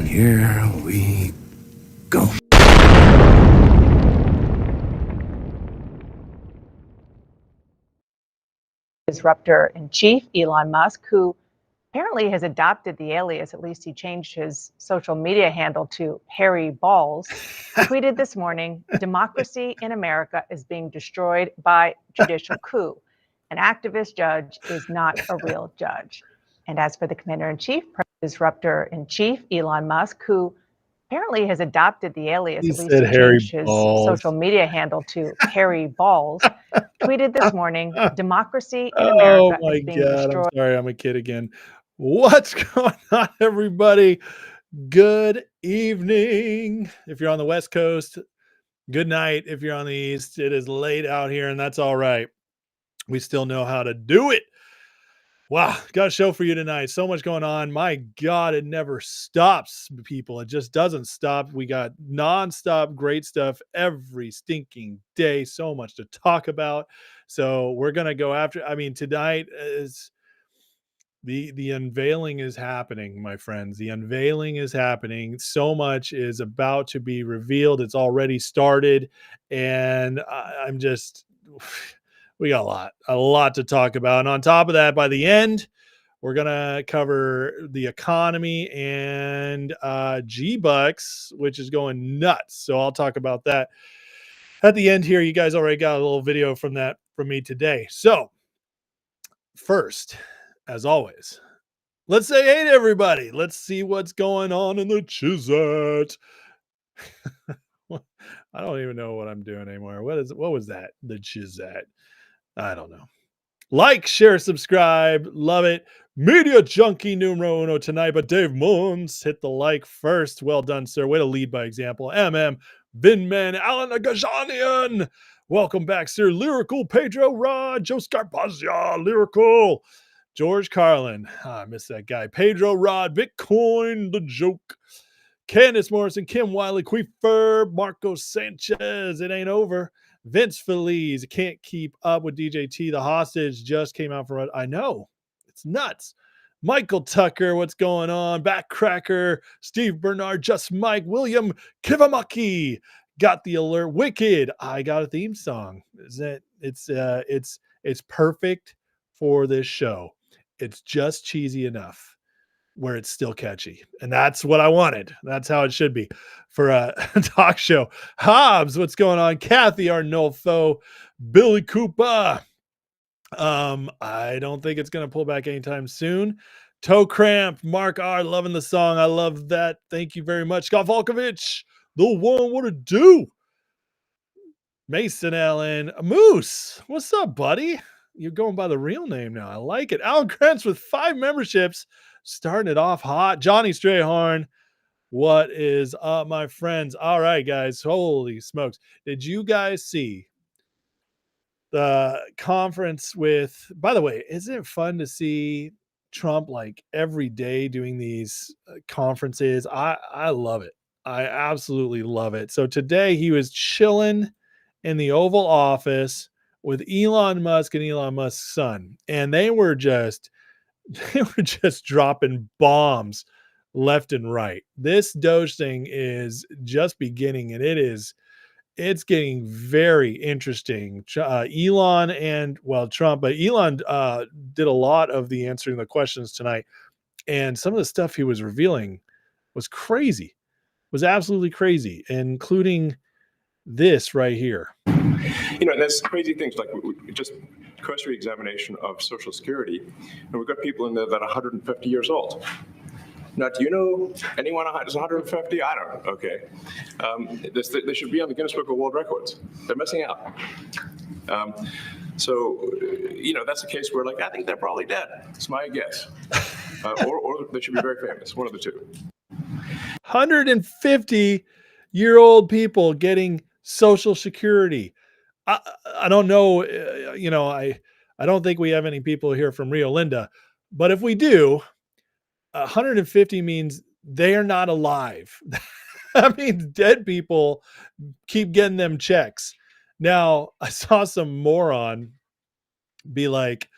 Here we go. Disruptor-in-chief Elon Musk, who apparently has adopted the alias, at least he changed his social media handle to Harry Balls, tweeted this morning, "Democracy in America is being destroyed by judicial coup. An activist judge is not a real judge." And as for the commander-in-chief, disruptor-in-chief Elon Musk, who apparently has adopted the alias, He at least said he Harry changed his Balls. social media handle to Harry Balls, tweeted this morning, "Democracy in America is being destroyed." I'm sorry, I'm a kid again. What's going on, everybody? Good evening. If you're on the West Coast, good night. If you're on the East, it is late out here, and that's all right. We still know how to do it. Wow, got a show for you tonight. So much going on. My God, it never stops, people. It just doesn't stop. We got nonstop great stuff every stinking day. So much to talk about. So we're gonna go after. I mean, tonight is the unveiling is happening, my friends. The unveiling is happening. So much is about to be revealed. It's already started, and I'm just. We got a lot to talk about. And on top of that, by the end, we're going to cover the economy and G-Bucks, which is going nuts. So I'll talk about that at the end here. You guys already got a little video from me today. So first, as always, let's say hey to everybody. Let's see what's going on in the Chizat. I don't even know what I'm doing anymore. What was that? The Chizat. I don't know. Like, share, subscribe. Love it. Media junkie numero uno tonight, but Dave Moons hit the like first. Well done, sir. Way to lead by example. Vinman, Alan Agajanian. Welcome back, sir. Lyrical, Pedro Rod, Joe Scarpazia, Lyrical. George Carlin. I miss that guy. Pedro Rod, Bitcoin, the joke. Candace Morrison, Kim Wiley, Queefer, Marco Sanchez. It ain't over. Vince Feliz can't keep up with DJT. The hostage just came out from. I know it's nuts. Michael Tucker, what's going on? Backcracker, Steve Bernard, Just Mike, William Kivamaki got the alert. Wicked, I got a theme song. It's perfect for this show. It's just cheesy enough where it's still catchy. And that's what I wanted. That's how it should be for a talk show. Hobbs, what's going on? Kathy Arnolfo, Billy Cooper. I don't think it's going to pull back anytime soon. Toe Cramp, Mark R, loving the song. I love that. Thank you very much. Scott Volkovich, the one, what to do? Mason Allen, Moose, what's up, buddy? You're going by the real name now. I like it. Alan Krantz with 5 memberships. Starting it off hot. Johnny Strayhorn, what is up, my friends? All right, guys. Holy smokes. Did you guys see the conference with, by the way, isn't it fun to see Trump like every day doing these conferences? I love it. I absolutely love it. So today he was chilling in the Oval Office with Elon Musk and Elon Musk's son, and they were just dropping bombs left and right. This Doge thing is just beginning, and it's getting very interesting. Elon and Trump, but Elon did a lot of the answering the questions tonight, and some of the stuff he was revealing was crazy, was absolutely crazy, including this right here. You know, there's crazy things like we just cursory examination of Social Security, and we've got people in there that are 150 years old. Now, do you know anyone who's 150? I don't. Okay. They should be on the Guinness Book of World Records. They're missing out. So, you know, that's a case where, like, I think they're probably dead. It's my guess. Or they should be very famous, one of the two. 150-year-old people getting Social Security. I don't know, you know, I don't think we have any people here from Rio Linda, but if we do, 150 means they are not alive. That means dead people keep getting them checks. Now, I saw some moron be like,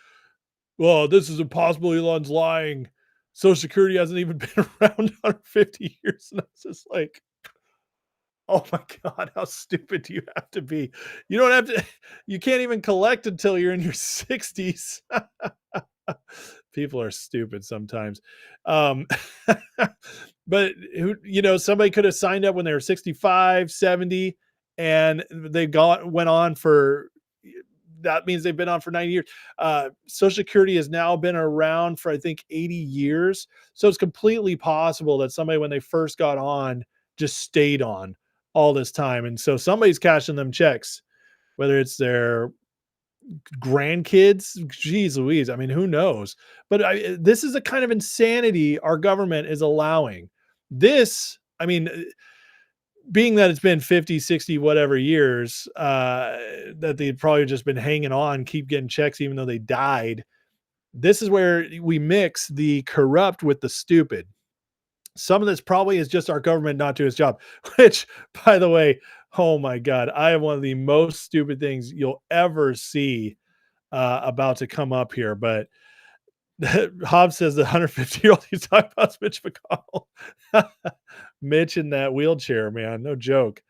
well, this is impossible. Elon's lying. Social Security hasn't even been around 150 years. And I was just like, oh my God, how stupid do you have to be? You don't have to, you can't even collect until you're in your 60s. People are stupid sometimes. Um, but somebody could have signed up when they were 65, 70, and they went on for, that means they've been on for 90 years. Social Security has now been around for, I think, 80 years. So it's completely possible that somebody, when they first got on, just stayed on all this time. And so somebody's cashing them checks, whether it's their grandkids, geez Louise. I mean, who knows? But this is a kind of insanity our government is allowing. This, I mean, being that it's been 50, 60, whatever years, that they've probably just been hanging on, keep getting checks, even though they died. This is where we mix the corrupt with the stupid. Some of this probably is just our government not doing its job, which, by the way, oh my God, I have one of the most stupid things you'll ever see about to come up here. But Hobbs says the 150-year-old he's talking about is Mitch McConnell. Mitch in that wheelchair, man. No joke.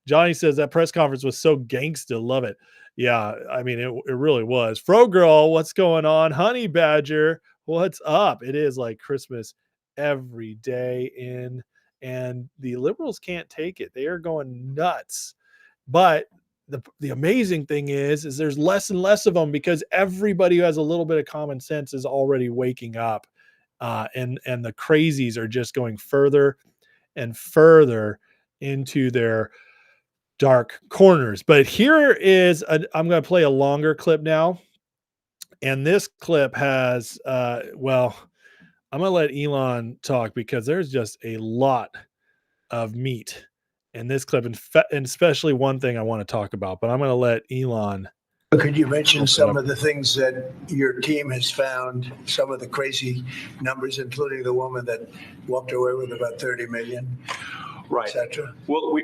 Johnny says that press conference was so gangsta. Love it. Yeah, I mean, it really was. Fro Girl, what's going on? Honey Badger, what's up? It is like Christmas every day in, and the liberals can't take it. They are going nuts. But the amazing thing is there's less and less of them, because everybody who has a little bit of common sense is already waking up, and the crazies are just going further and further into their dark corners. But here is I'm going to play a longer clip now, and this clip has I'm going to let Elon talk, because there's just a lot of meat in this clip, and especially one thing I want to talk about, but I'm going to let Elon. Could you mention some of the things that your team has found, some of the crazy numbers, including the woman that walked away with about 30 million, right, etc.? Well, we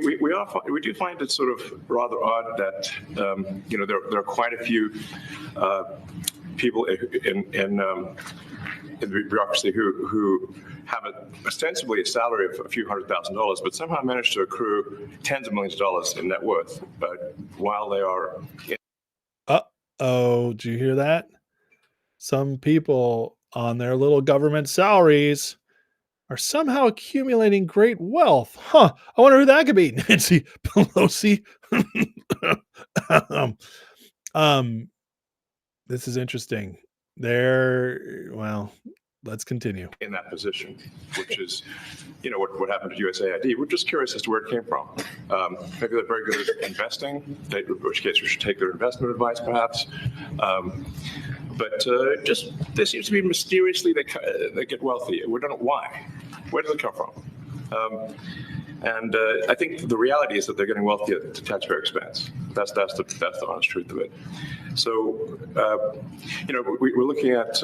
do find it sort of rather odd that there are quite a few people in the bureaucracy who have ostensibly a salary of a few $100,000, but somehow manage to accrue tens of millions of dollars in net worth, while they are. Uh-oh, did you hear that? Some people on their little government salaries are somehow accumulating great wealth. Huh. I wonder who that could be. Nancy Pelosi. This is interesting. Let's continue. In that position, which is, what happened to USAID. We're just curious as to where it came from. Maybe they're very good at investing, in which case we should take their investment advice, perhaps. But there seems to be mysteriously they get wealthy. We don't know why. Where does it come from? And I think the reality is that they're getting wealthy at the taxpayer expense. That's the honest truth of it. So, we're looking at,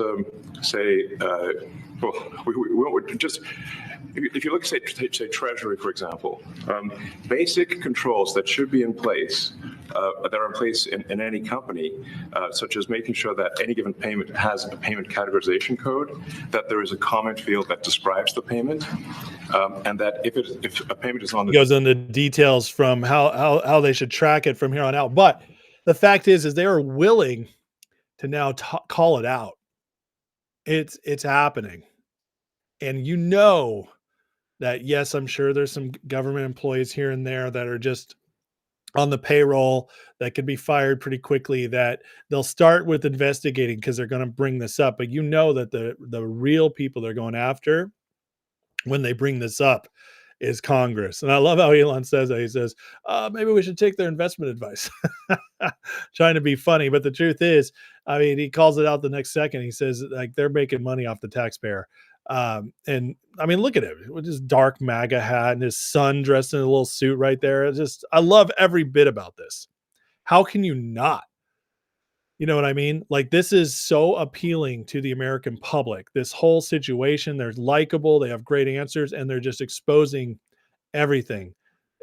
if you look at, say Treasury, for example, basic controls that should be in place, that are in place in any company, such as making sure that any given payment has a payment categorization code, that there is a comment field that describes the payment, and that if a payment is on the... Goes into details from how they should track it from here on out. But the fact is they are willing to now call it out. It's happening. And that, yes, I'm sure there's some government employees here and there that are just on the payroll that could be fired pretty quickly, that they'll start with investigating because they're going to bring this up. But that the real people they're going after when they bring this up is Congress. And I love how Elon says that. He says, maybe we should take their investment advice. Trying to be funny. But the truth is, I mean, he calls it out the next second. He says, like, they're making money off the taxpayer. And I mean, look at him with his dark MAGA hat and his son dressed in a little suit right there. I love every bit about this. How can you not? You know what I mean? Like, this is so appealing to the American public. This whole situation, they're likable, they have great answers, and they're just exposing everything.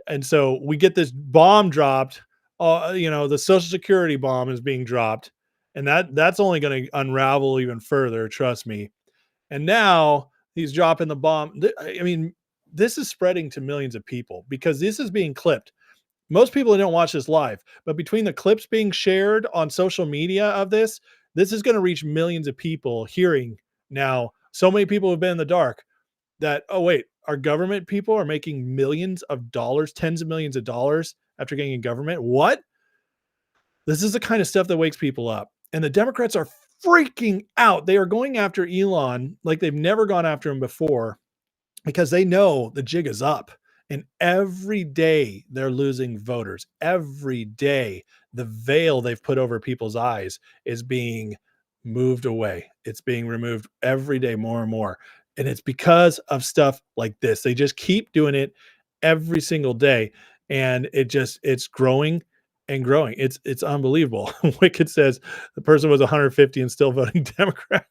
And so we get this bomb dropped. The Social Security bomb is being dropped, and that's only going to unravel even further. Trust me. And now He's dropping the bomb. I mean, this is spreading to millions of people because this is being clipped. Most people don't watch this live, but between the clips being shared on social media of this is going to reach millions of people hearing now. So many people have been in the dark that, oh, wait, our government people are making millions of dollars, tens of millions of dollars after getting in government. What? This is the kind of stuff that wakes people up. And the Democrats are freaking out. They are going after Elon like they've never gone after him before because they know the jig is up. And every day they're losing voters. Every day the veil they've put over people's eyes is being moved away. It's being removed every day more and more. And it's because of stuff like this. They just keep doing it every single day. And it's growing and growing. It's unbelievable. Wicked says the person was 150 and still voting Democrat.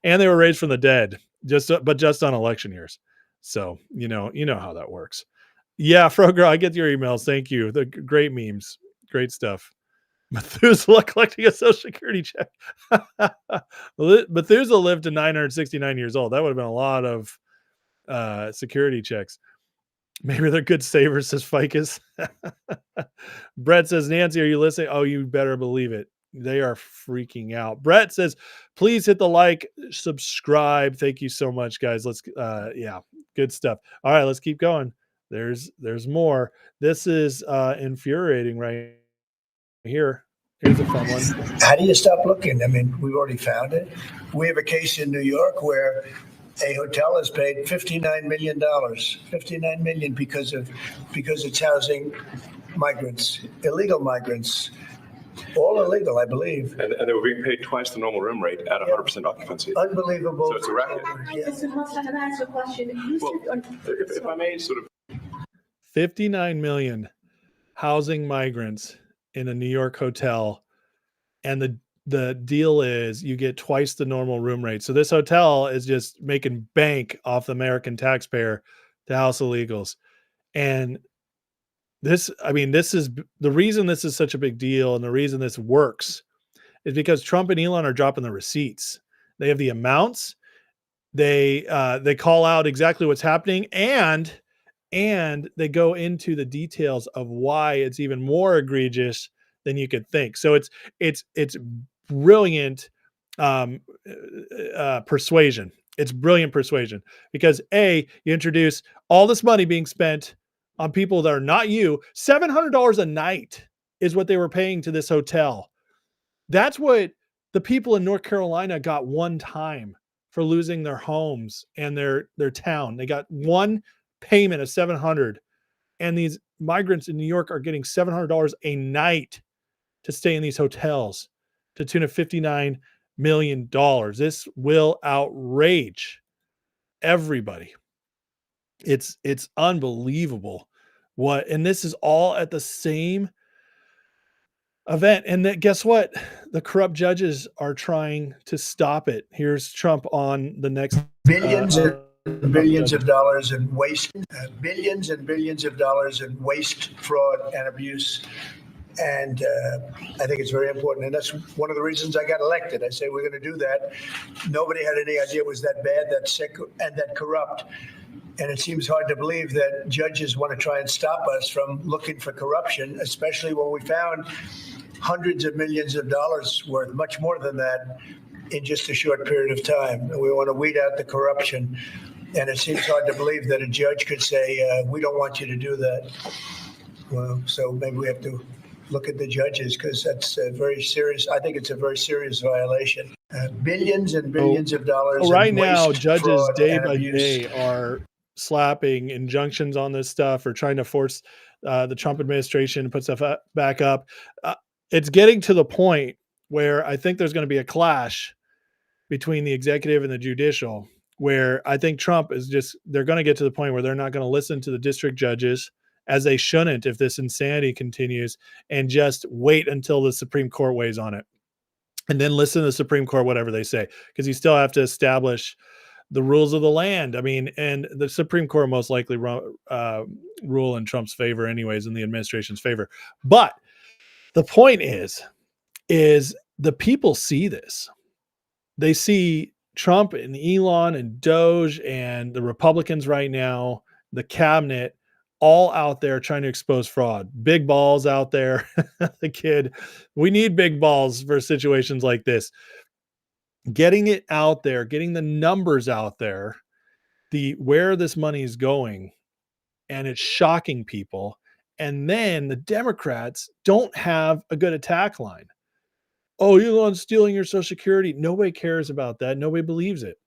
And they were raised from the dead, just on election years. So, you know how that works. Yeah, Frogger, I get your emails. Thank you. The great memes. Great stuff. Methuselah collecting a social security check. Methuselah lived to 969 years old. That would have been a lot of security checks. Maybe they're good savers, says Ficus. Brett says, Nancy, are you listening? Oh, you better believe it. They are freaking out. Brett says, please hit the like, subscribe. Thank you so much, guys. Let's, yeah, good stuff. All right, let's keep going. There's more. This is infuriating right here. Here's a fun one. How do you stop looking? I mean, we've already found it. We have a case in New York where a hotel has paid $59 million, $59 million because it's housing migrants, illegal migrants. All illegal, I believe. And they were being paid twice the normal room rate at 100% occupancy. Unbelievable. So it's a racket. Yes. Well, if I may sort of... 59 million housing migrants in a New York hotel. And the deal is you get twice the normal room rate. So this hotel is just making bank off the American taxpayer to house illegals. And this is the reason this is such a big deal. And the reason this works is because Trump and Elon are dropping the receipts. They have the amounts. They call out exactly what's happening and they go into the details of why it's even more egregious than you could think. So it's brilliant persuasion. It's brilliant persuasion because you introduce all this money being spent on people that are not you. $700 a night is what they were paying to this hotel. That's what the people in North Carolina got one time for losing their homes and their town. They got one payment of $700, and these migrants in New York are getting $700 a night to stay in these hotels to the tune of $59 million. This will outrage everybody. It's unbelievable and this is all at the same event. And that, guess what? The corrupt judges are trying to stop it. Here's Trump on the next billions and billions of dollars in waste, billions and billions of dollars in waste, fraud, and abuse. And I think it's very important. And that's one of the reasons I got elected. I say we're going to do that. Nobody had any idea it was that bad, that sick, and that corrupt. And it seems hard to believe that judges want to try and stop us from looking for corruption, especially when we found hundreds of millions of dollars worth, much more than that, in just a short period of time. And we want to weed out the corruption. And it seems hard to believe that a judge could say, we don't want you to do that. Well, so maybe we have to look at the judges, because that's a very serious. I think it's a very serious violation. Billions and billions of dollars. Right now, waste, judges fraud, day and by abuse. day are slapping injunctions on this stuff or trying to force the Trump administration to put stuff back up. It's getting to the point where I think there's going to be a clash between the executive and the judicial, where I think Trump they're going to get to the point where they're not going to listen to the district judges, as they shouldn't if this insanity continues, and just wait until the Supreme Court weighs on it. And then listen to the Supreme Court, whatever they say, because you still have to establish the rules of the land. I mean, and the Supreme Court most likely rule in Trump's favor anyways, in the administration's favor. But the point is the people see this. They see Trump and Elon and Doge and the Republicans right now, the cabinet, all out there trying to expose fraud. Big balls out there. The kid, we need big balls for situations like this. Getting it out there, getting the numbers out there, where this money is going, and it's shocking people. And then the Democrats don't have a good attack line. Oh, Elon's stealing your Social Security. Nobody cares about that. Nobody believes it.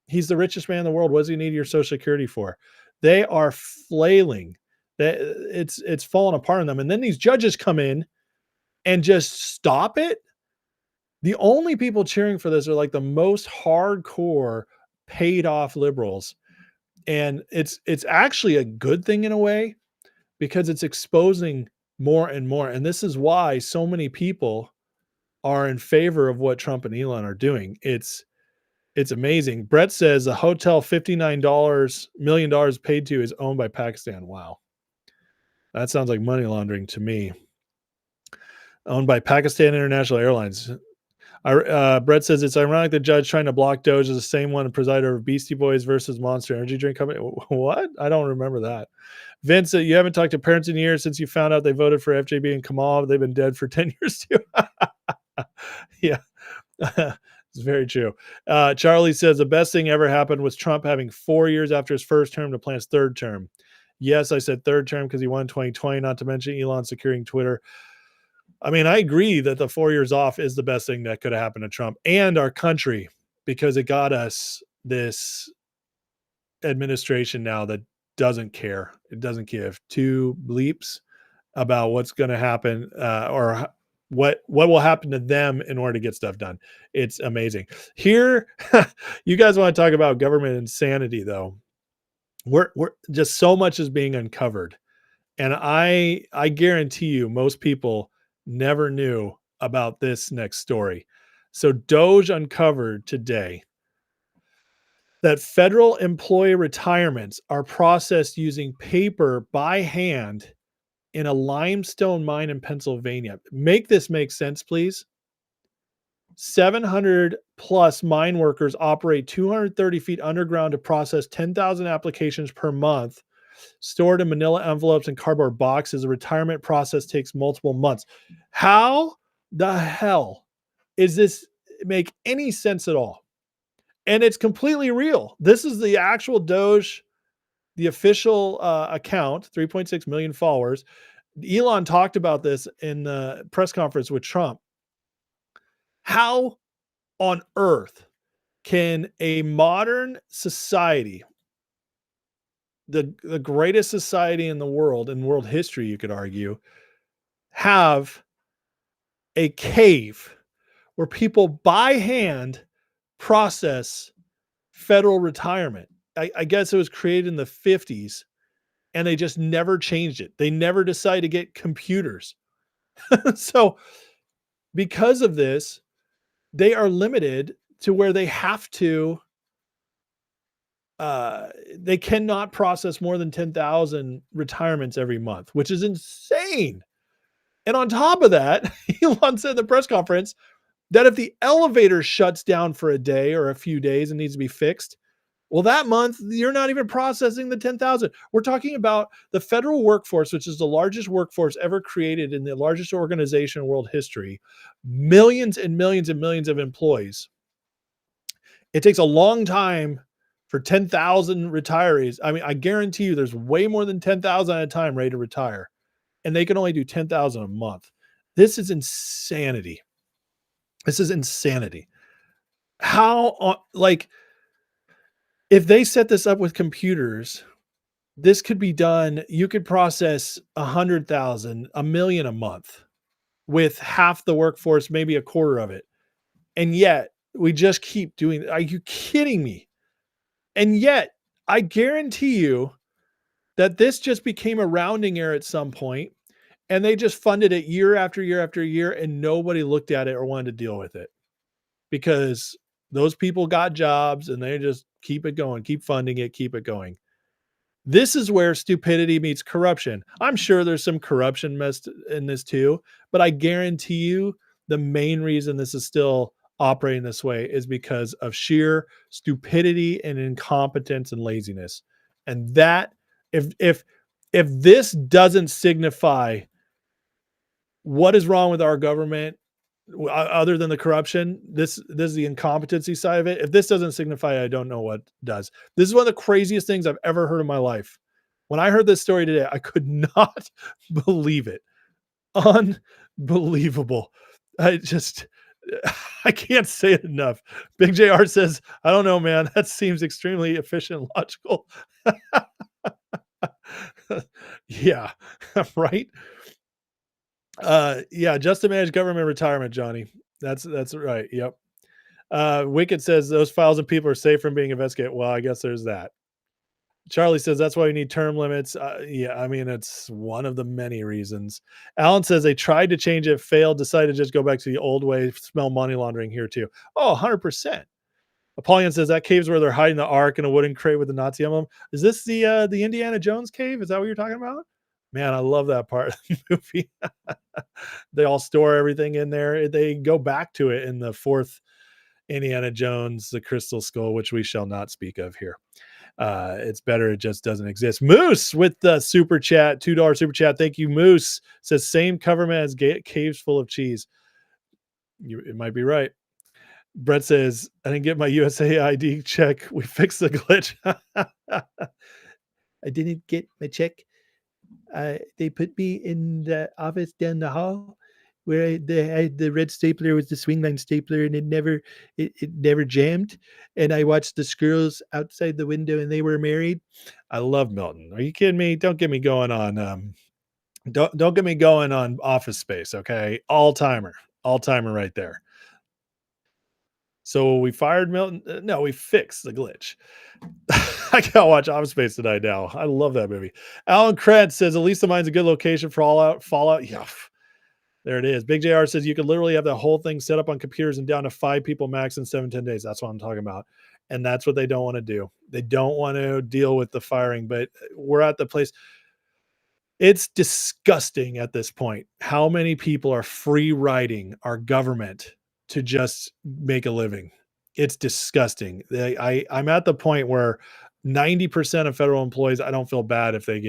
He's the richest man in the world. What does he need your Social Security for? They are flailing. It's falling apart on them. And then these judges come in and just stop it. The only people cheering for this are like the most hardcore paid off liberals. And it's actually a good thing in a way, because it's exposing more and more. And this is why so many people are in favor of what Trump and Elon are doing. It's amazing. Brett says a hotel $59 million paid to is owned by Pakistan. Wow. That sounds like money laundering to me. Owned by Pakistan International Airlines. Brett says it's ironic the judge trying to block Doge is the same one presided over Beastie Boys versus Monster Energy Drink Company. What? I don't remember that. Vince, you haven't talked to parents in years since you found out they voted for FJB and Kamal. They've been dead for 10 years too. Yeah. It's very true. Charlie says the best thing ever happened was Trump having 4 years after his first term to plan his third term. Yes, I said third term because he won 2020, not to mention Elon securing Twitter. I mean, I agree that the 4 years off is the best thing that could have happened to Trump and our country, because it got us this administration now that doesn't care. It doesn't give two bleeps about what's going to happen or what will happen to them in order to get stuff done. It's amazing. Here, you guys want to talk about government insanity, though. We're just so much is being uncovered. And I guarantee you most people never knew about this next story. So Doge uncovered today that federal employee retirements are processed using paper by hand in a limestone mine in Pennsylvania. Make this make sense, please. 700 plus mine workers operate 230 feet underground to process 10,000 applications per month, stored in manila envelopes and cardboard boxes. The retirement process takes multiple months. How the hell is this make any sense at all? And it's completely real. This is the actual Doge, the official account, 3.6 million followers. Elon talked about this in the press conference with Trump. How on earth can a modern society, the greatest society in the world, in world history, you could argue, have a cave where people by hand process federal retirement? I guess it was created in the 50s and they just never changed it. They never decided to get computers. So because of this, they are limited to where they have to, they cannot process more than 10,000 retirements every month, which is insane. And on top of that, Elon said in the press conference that if the elevator shuts down for a day or a few days and needs to be fixed, well, that month, you're not even processing the 10,000. We're talking about the federal workforce, which is the largest workforce ever created in the largest organization in world history. Millions and millions and millions of employees. It takes a long time for 10,000 retirees. I mean, I guarantee you there's way more than 10,000 at a time ready to retire. And they can only do 10,000 a month. This is insanity. This is insanity. How, like, if they set this up with computers, this could be done. You could process 100,000, 1 million a month with half the workforce, maybe a quarter of it. And yet we just keep doing it. Are you kidding me? And yet I guarantee you that this just became a rounding error at some point, and they just funded it year after year after year, and nobody looked at it or wanted to deal with it because those people got jobs and they just keep it going, keep funding it, keep it going. This is where stupidity meets corruption. I'm sure there's some corruption messed in this too, but I guarantee you the main reason this is still operating this way is because of sheer stupidity and incompetence and laziness. And that if this doesn't signify what is wrong with our government, other than the corruption, this is the incompetency side of it. If this doesn't signify, I don't know what does. This is one of the craziest things I've ever heard in my life. When I heard this story today, I could not believe it. Unbelievable. I can't say it enough. Big JR says, I don't know, man. That seems extremely efficient and logical. Yeah, right. Yeah, just to manage government retirement, Johnny. That's right. Yep. Wicked says those files and people are safe from being investigated. Well, I guess there's that. Charlie says that's why we need term limits. Yeah, I mean, it's one of the many reasons. Alan says they tried to change it, failed, decided to just go back to the old way, smell money laundering here too. Oh, 100%. Apollyon says that cave's where they're hiding the Ark in a wooden crate with the Nazi emblem. Is this the Indiana Jones cave? Is that what you're talking about? Man, I love that part of the movie. They all store everything in there. They go back to it in the fourth Indiana Jones, the Crystal Skull, which we shall not speak of here. It's better it just doesn't exist. Moose with the super chat, $2 super chat. Thank you, Moose. Says same coverman as caves full of cheese. It might be right. Brett says, I didn't get my USA ID check. We fixed the glitch. I didn't get my check. They put me in the office down the hall where the red stapler was the swing line stapler, and it never jammed. And I watched the squirrels outside the window, and they were married. I love Milton. Are you kidding me? Don't get me going on. Don't get me going on Office Space. Okay, all timer right there. So we fired Milton. No, we fixed the glitch. I gotta watch Office Space tonight now. I love that movie. Alan Krantz says, at least the mine's a good location for Fallout. Yeah, there it is. Big JR says you could literally have the whole thing set up on computers and down to 5 people max in 7-10 days. That's what I'm talking about. And that's what they don't want to do. They don't want to deal with the firing, but we're at the place. It's disgusting at this point how many people are free riding our government to just make a living. It's disgusting. I'm at the point where 90% of federal employees, I don't feel bad if they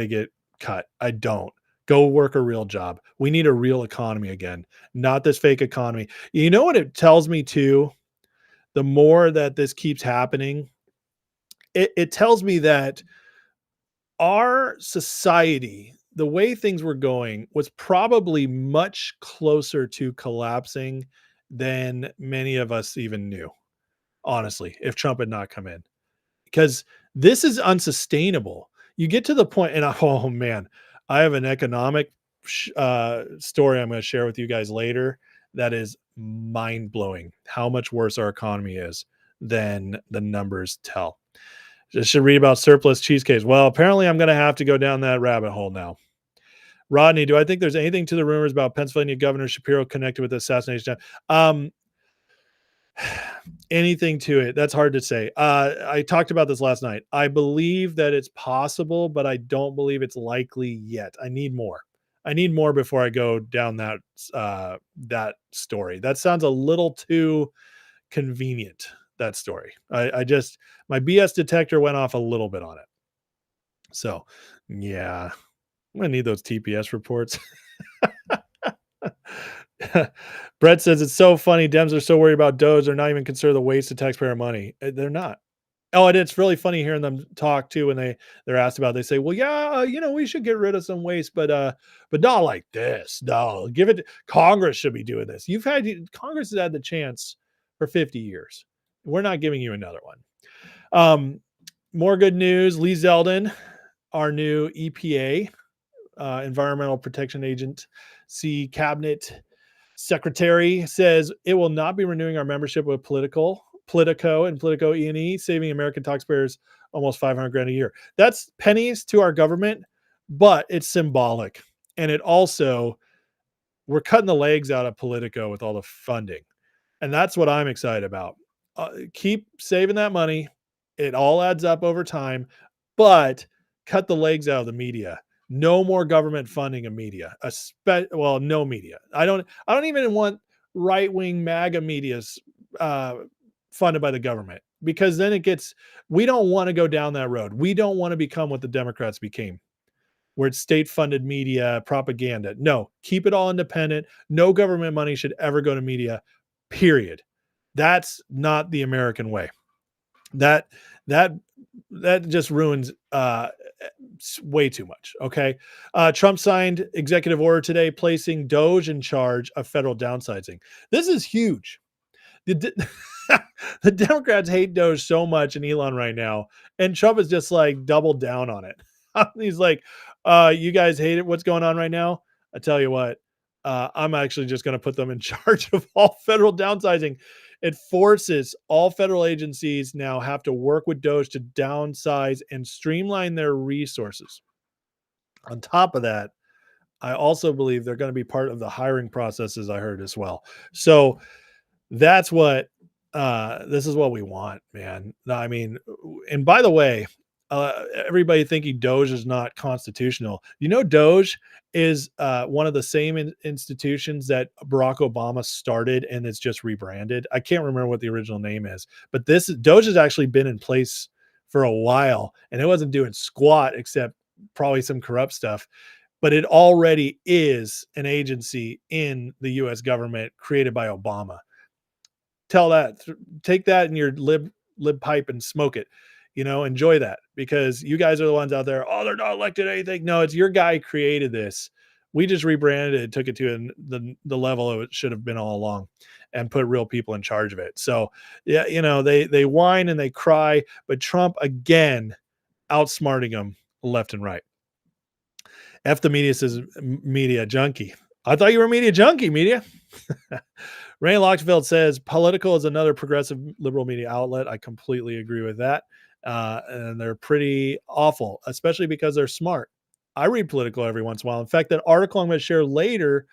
get cut. I don't. Go work a real job. We need a real economy again, not this fake economy. You know what it tells me too? The more that this keeps happening, it tells me that our society, the way things were going, was probably much closer to collapsing than many of us even knew, honestly, if Trump had not come in. Because this is unsustainable. You get to the point, and oh man, I have an economic story I'm going to share with you guys later that is mind-blowing how much worse our economy is than the numbers tell. Just should read about surplus cheesecakes. Well, apparently I'm going to have to go down that rabbit hole now. Rodney, do I think there's anything to the rumors about Pennsylvania Governor Shapiro connected with the assassination? Anything to it? That's hard to say. I talked about this last night. I believe that it's possible, but I don't believe it's likely yet. I need more. Before I go down that story. That sounds a little too convenient, that story. I just, my BS detector went off a little bit on it. So yeah, I'm gonna need those TPS reports. Brett says it's so funny. Dems are so worried about Doge. They're not even concerned the waste of taxpayer money. They're not. Oh, and it's really funny hearing them talk too when they're asked about it. They say, well, yeah, we should get rid of some waste, but not like this. No, give it. Congress should be doing this. Congress has had the chance for 50 years. We're not giving you another one. More good news. Lee Zeldin, our new EPA, Environmental Protection Agency Cabinet Secretary, says it will not be renewing our membership with Politico and Politico E&E, saving American taxpayers almost $500,000 a year. That's pennies to our government, but it's symbolic. And it also, we're cutting the legs out of Politico with all the funding. And that's what I'm excited about. Keep saving that money. It all adds up over time, but cut the legs out of the media. No more government funding of media. No media. I don't even want right-wing MAGA media's funded by the government, because then we don't want to go down that road. We don't want to become what the Democrats became, where it's state-funded media propaganda. No, keep it all independent. No government money should ever go to media, period. That's not the American way. That just ruins way too much. Okay. Trump signed executive order today placing Doge in charge of federal downsizing. This is huge. The Democrats hate Doge so much and Elon right now, and Trump is just like doubled down on it. He's like, you guys hate it. What's going on right now? I tell you what, I'm actually just going to put them in charge of all federal downsizing. It forces all federal agencies now have to work with Doge to downsize and streamline their resources. On top of that, I also believe they're going to be part of the hiring processes, I heard as well. So that's what this is what we want, man. I mean, and by the way, everybody thinking Doge is not constitutional. Doge is one of the same institutions that Barack Obama started, and it's just rebranded. I can't remember what the original name is, but Doge has actually been in place for a while, and it wasn't doing squat except probably some corrupt stuff. But it already is an agency in the U.S. government created by Obama. Take that in your lib pipe and smoke it. Enjoy that, because you guys are the ones out there. Oh, they're not elected anything. No, it's your guy created this. We just rebranded it, took it to the level it should have been all along, and put real people in charge of it. So yeah, they whine and they cry, but Trump again outsmarting them left and right. F the media says media junkie. I thought you were a media junkie, media. Ray Lockfeld says Political is another progressive liberal media outlet. I completely agree with that. And they're pretty awful, especially because they're smart. I read Politico every once in a while. In fact, that article I'm going to share later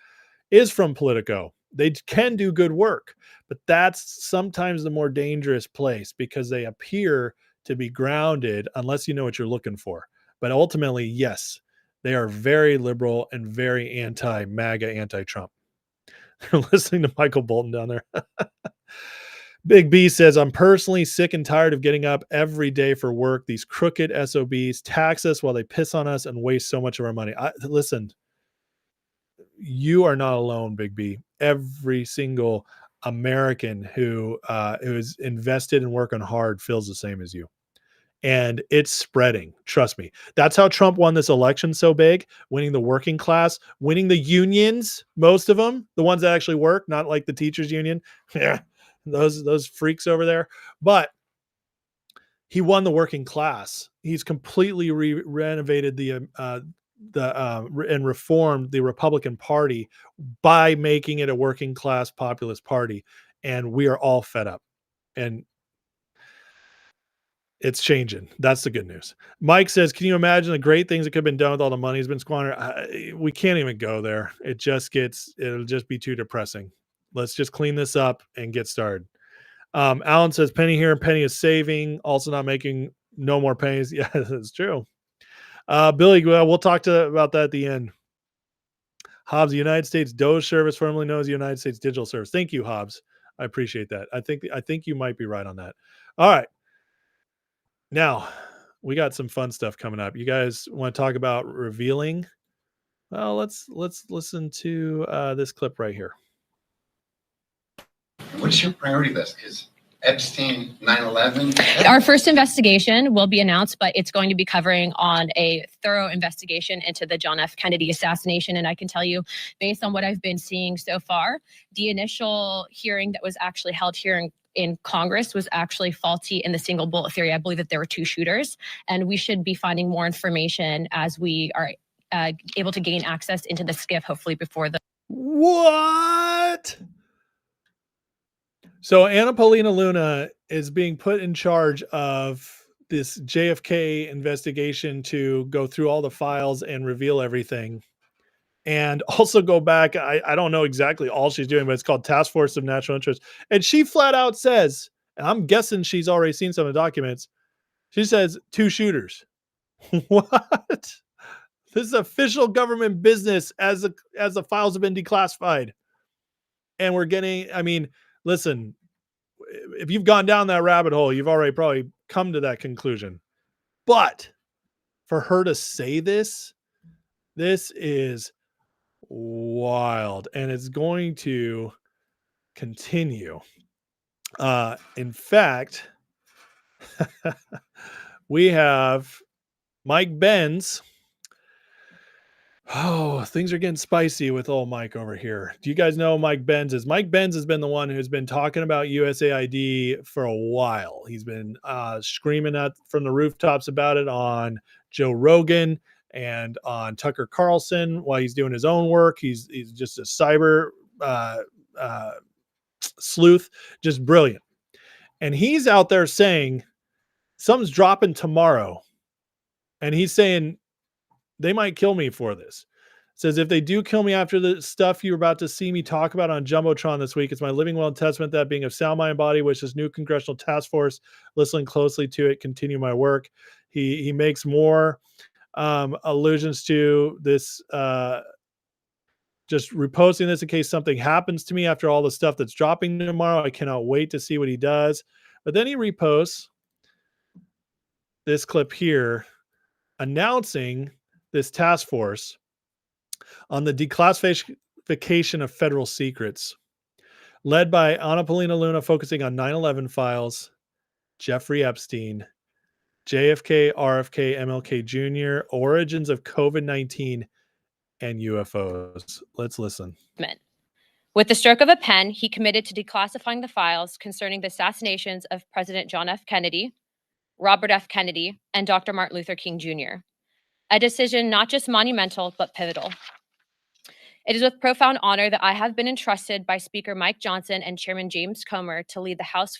is from Politico. They can do good work, but that's sometimes the more dangerous place, because they appear to be grounded unless you know what you're looking for. But ultimately, yes, they are very liberal and very anti-MAGA, anti-Trump. They're listening to Michael Bolton down there. Big B says, I'm personally sick and tired of getting up every day for work. These crooked SOBs tax us while they piss on us and waste so much of our money. Listen, you are not alone, Big B. Every single American who is invested in working hard feels the same as you. And it's spreading. Trust me. That's how Trump won this election so big, winning the working class, winning the unions, most of them, the ones that actually work, not like the teachers union. Yeah, those freaks over there. But he won the working class. He's completely renovated and reformed the Republican Party by making it a working class populist party. And we are all fed up. And it's changing. That's the good news. Mike says, can you imagine the great things that could have been done with all the money has been squandered? We can't even go there. It'll just be too depressing. Let's just clean this up and get started. Alan says, penny here and penny is saving. Also not making no more pennies. Yeah, that's true. Billy, we'll talk about that at the end. Hobbs, the United States Doge service, formerly known as the United States Digital Service. Thank you, Hobbs. I appreciate that. I think you might be right on that. All right. Now, we got some fun stuff coming up. You guys want to talk about revealing? Well, let's listen to this clip right here. What's your priority list? Because Epstein, 9/11. Our first investigation will be announced, but it's going to be covering on a thorough investigation into the John F. Kennedy assassination. And I can tell you, based on what I've been seeing so far, the initial hearing that was actually held here in Congress was actually faulty in the single bullet theory. I believe that there were two shooters, and we should be finding more information as we are able to gain access into the SCIF, hopefully before the... What? So Anna Paulina Luna is being put in charge of this JFK investigation to go through all the files and reveal everything. And also go back. I don't know exactly all she's doing, but it's called Task Force of National Interest. And she flat out says, and I'm guessing she's already seen some of the documents, she says 2 shooters. What? This is official government business as the files have been declassified. And we're getting, I mean, listen, if you've gone down that rabbit hole, you've already probably come to that conclusion. But for her to say this is wild, and it's going to continue. In fact, we have Mike Benz. Oh, things are getting spicy with old Mike over here. Do you guys know who Mike Benz is? Mike Benz has been the one who's been talking about USAID for a while. He's been screaming from the rooftops about it on Joe Rogan and on Tucker Carlson while he's doing his own work. He's just a cyber sleuth, just brilliant. And he's out there saying something's dropping tomorrow. And he's saying they might kill me for this. Says, if they do kill me after the stuff you're about to see me talk about on Jumbotron this week, it's my living will and testament that being of sound mind and body, which this new congressional task force, listening closely to it, continue my work. He makes more allusions to this, just reposting this in case something happens to me after all the stuff that's dropping tomorrow. I cannot wait to see what he does. But then he reposts this clip here announcing this task force on the declassification of federal secrets, led by Anna Paulina Luna, focusing on 9/11 files, Jeffrey Epstein, JFK, RFK, MLK Jr., origins of COVID-19, and UFOs. Let's listen. With the stroke of a pen, he committed to declassifying the files concerning the assassinations of President John F. Kennedy, Robert F. Kennedy, and Dr. Martin Luther King Jr., a decision not just monumental, but pivotal. It is with profound honor that I have been entrusted by Speaker Mike Johnson and Chairman James Comer to lead the House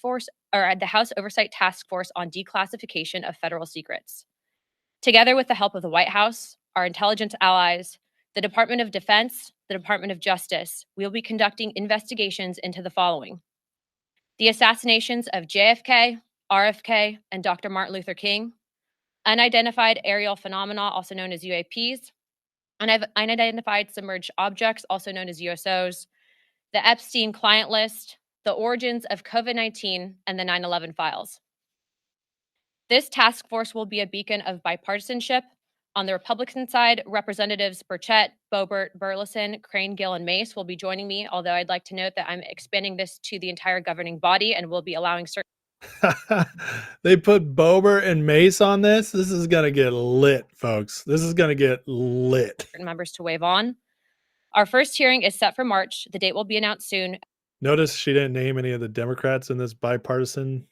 Oversight Task Force on Declassification of Federal Secrets. Together with the help of the White House, our intelligence allies, the Department of Defense, the Department of Justice, we will be conducting investigations into the following: the assassinations of JFK, RFK, and Dr. Martin Luther King, unidentified aerial phenomena, also known as UAPs, unidentified submerged objects, also known as USOs, the Epstein client list, the origins of COVID-19, and the 9/11 files. This task force will be a beacon of bipartisanship. On the Republican side, Representatives Burchett, Boebert, Burleson, Crane, Gill, and Mace will be joining me, although I'd like to note that I'm expanding this to the entire governing body and will be allowing certain They put Boebert and Mace on this. This is going to get lit, folks. This is going to get lit. members to waive on. Our first hearing is set for March. The date will be announced soon. Notice she didn't name any of the Democrats in this bipartisan.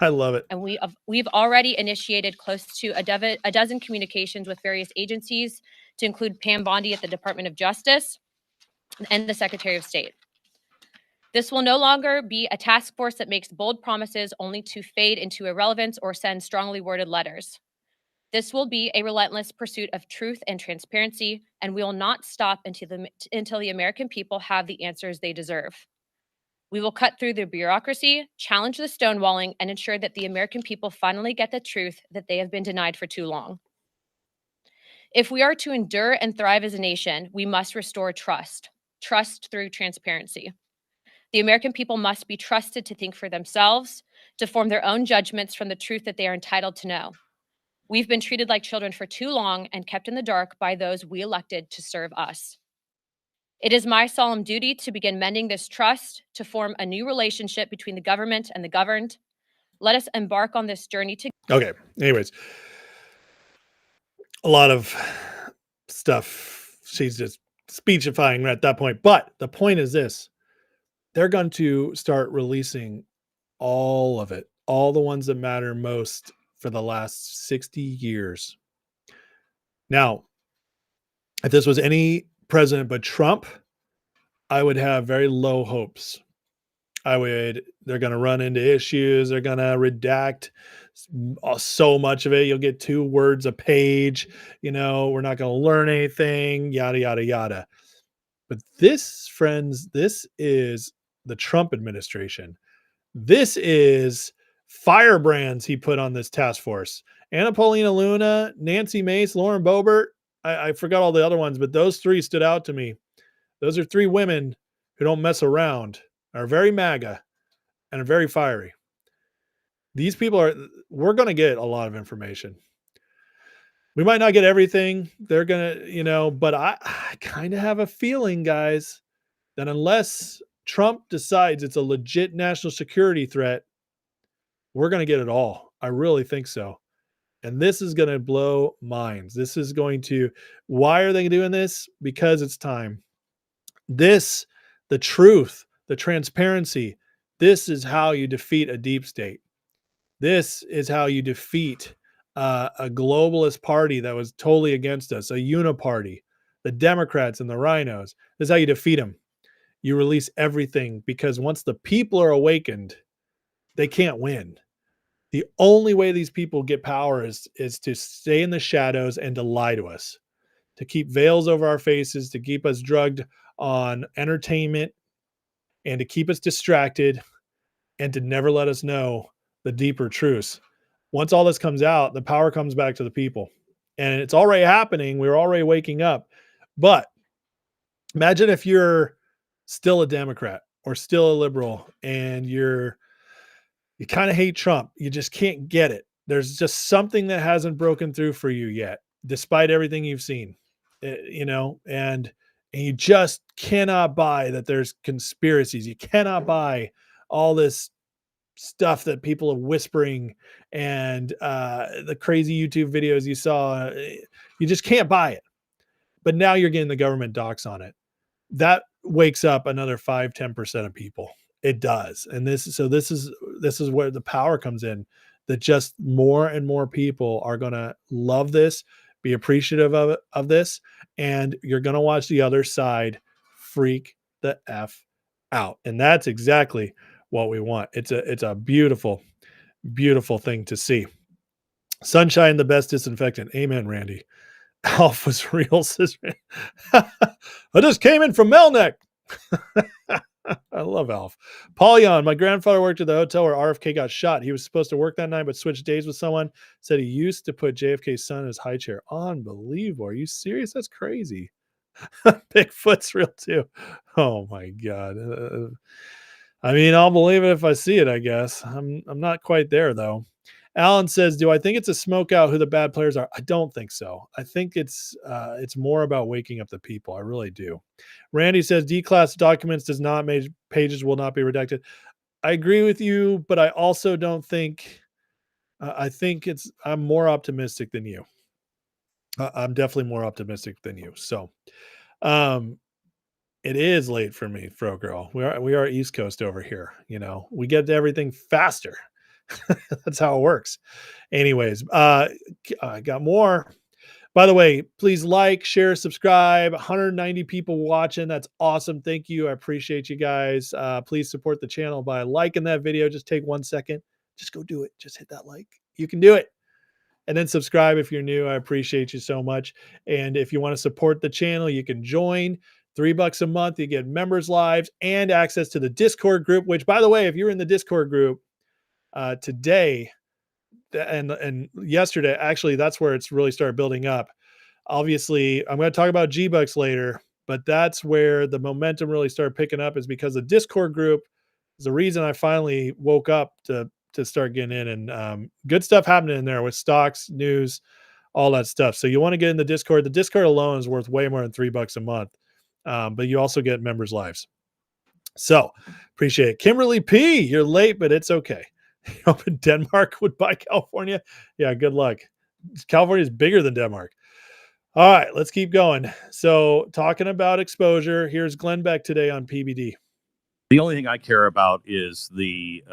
I love it. And we've already initiated close to a dozen communications with various agencies, to include Pam Bondi at the Department of Justice and the Secretary of State. This will no longer be a task force that makes bold promises only to fade into irrelevance or send strongly worded letters. This will be a relentless pursuit of truth and transparency, and we will not stop until the American people have the answers they deserve. We will cut through the bureaucracy, challenge the stonewalling, and ensure that the American people finally get the truth that they have been denied for too long. If we are to endure and thrive as a nation, we must restore trust through transparency. The American people must be trusted to think for themselves, to form their own judgments from the truth that they are entitled to know. We've been treated like children for too long and kept in the dark by those we elected to serve us. It is my solemn duty to begin mending this trust, to form a new relationship between the government and the governed. Let us embark on this journey together. Okay. Anyways, a lot of stuff. She's just speechifying at that point. But the point is this: they're going to start releasing all of it, all the ones that matter most for the last 60 years. Now, if this was any president but Trump, I would have very low hopes. They're going to run into issues. They're going to redact so much of it. You'll get 2 words a page. We're not going to learn anything, yada, yada, yada. But this, friends, this is the Trump administration. This is firebrands he put on this task force. Anna Paulina Luna, Nancy Mace, Lauren Boebert. I forgot all the other ones, but those 3 stood out to me. Those are 3 women who don't mess around, are very MAGA and are very fiery. These people we're going to get a lot of information. We might not get everything. They're going to, but I kind of have a feeling, guys, that unless Trump decides it's a legit national security threat, we're going to get it all. I really think so. And this is going to blow minds. Why are they doing this? Because it's time. The truth, the transparency, this is how you defeat a deep state. This is how you defeat a globalist party that was totally against us, a uniparty, the Democrats and the rhinos. This is how you defeat them. You release everything, because once the people are awakened, they can't win. The only way these people get power is to stay in the shadows and to lie to us, to keep veils over our faces, to keep us drugged on entertainment, and to keep us distracted, and to never let us know the deeper truths. Once all this comes out, the power comes back to the people. And it's already happening. We're already waking up. But imagine if you're still a Democrat or still a liberal, and you kind of hate Trump. You just can't get it. There's just something that hasn't broken through for you yet, despite everything you've seen, and you just cannot buy that there's conspiracies. You cannot buy all this stuff that people are whispering and the crazy YouTube videos you saw. You just can't buy it. But now you're getting the government docs on it. That wakes up another 5-10% of people. It does. And this is where the power comes in, that just more and more people are going to love this, be appreciative of this, and you're going to watch the other side freak the F out. And that's exactly what we want. It's a beautiful, beautiful thing to see. Sunshine, the best disinfectant. Amen, Randy. Alf was real. I just came in from Melnick. I love Alf. Polyon, my grandfather worked at the hotel where RFK got shot. He was supposed to work that night, but switched days with someone. Said he used to put JFK's son in his high chair. Unbelievable. Are you serious? That's crazy. Bigfoot's real too. Oh my God. I mean, I'll believe it if I see it, I guess. I'm not quite there though. Alan says, do I think it's a smoke out who the bad players are? I don't think so. I think it's more about waking up the people. I really do. Randy says, declassified documents does not mean pages will not be redacted. I agree with you, but I also don't think, I'm more optimistic than you. I'm definitely more optimistic than you. So it is late for me, Fro Girl. We are East Coast over here. We get to everything faster. That's how it works. Anyways, I got more. By the way, please like, share, subscribe. 190 people watching. That's awesome. Thank you. I appreciate you guys. Please support the channel by liking that video. Just take 1 second. Just go do it. Just hit that like. You can do it. And then subscribe if you're new. I appreciate you so much. And if you want to support the channel, you can join. $3 a month. You get members lives and access to the Discord group, which, by the way, if you're in the Discord group, today and yesterday, actually, that's where it's really started building up. Obviously, I'm going to talk about G-Bucks later, but that's where the momentum really started picking up, is because the Discord group is the reason I finally woke up to start getting in, and good stuff happening in there with stocks, news, all that stuff. So you want to get in the Discord. The Discord alone is worth way more than $3 a month, but you also get members lives. So appreciate it. Kimberly P, you're late, but it's okay. Hoping Denmark would buy California. Yeah, good luck. California is bigger than Denmark. All right, let's keep going. So talking about exposure, here's Glenn Beck today on PBD. The only thing I care about is the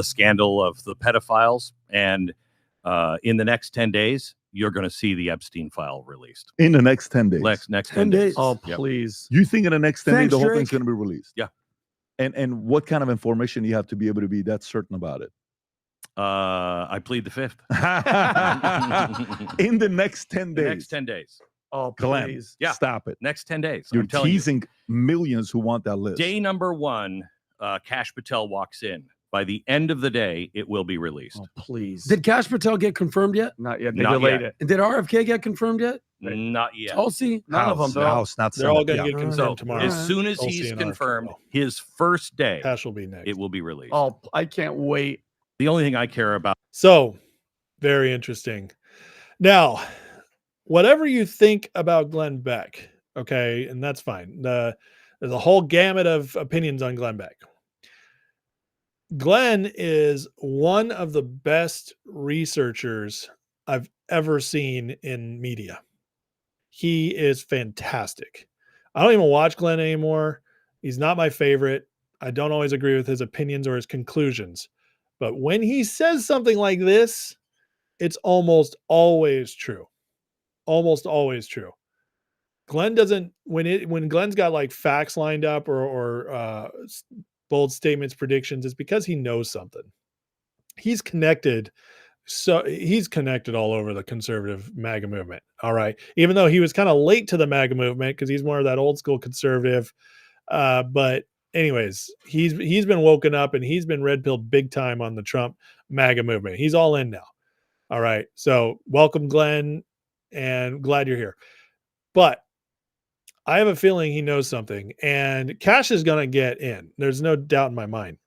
scandal of the pedophiles. And in the next 10 days, you're going to see the Epstein file released. In the next 10 days? Next 10 days. Oh, Yep. please. You think in the next 10 days the whole thing's going to be released? Yeah. And what kind of information you have to be able to be that certain about it? I plead the fifth. In the next 10 days. The next 10 days. Oh, please. Yeah. Stop it. Next 10 days. You're I'm telling teasing millions who want that list. Day number one, Kash Patel walks in. By the end of the day, it will be released. Oh, please. Did Kash Patel get confirmed yet? Not yet. They Not delayed yet. it. And did RFK get confirmed yet? Not yet. Tulsi? None of them. The House, not They're all Senate. going to Yeah. get confirmed So tomorrow. as soon as Tulsi he's and RFK confirmed will. his first day, Cash will be next. it will be released. Oh, I can't wait. The only thing I care about. So, very interesting. Now, whatever you think about Glenn Beck, okay, and that's fine. There's a whole gamut of opinions on Glenn Beck. Glenn is one of the best researchers I've ever seen in media. He is fantastic. I don't even watch Glenn anymore. He's not my favorite. I don't always agree with his opinions or his conclusions. But when he says something like this, it's almost always true. Almost always true. Glenn doesn't, when Glenn's got like facts lined up or bold statements, predictions, it's because he knows something. He's connected. So he's connected all over the conservative MAGA movement. All right. Even though he was kind of late to the MAGA movement because he's more of that old school conservative. But anyways, he's been woken up and he's been red pilled big time on the Trump MAGA movement. He's all in now. All right. So welcome, Glenn, and glad you're here. But I have a feeling he knows something, and Cash is going to get in. There's no doubt in my mind.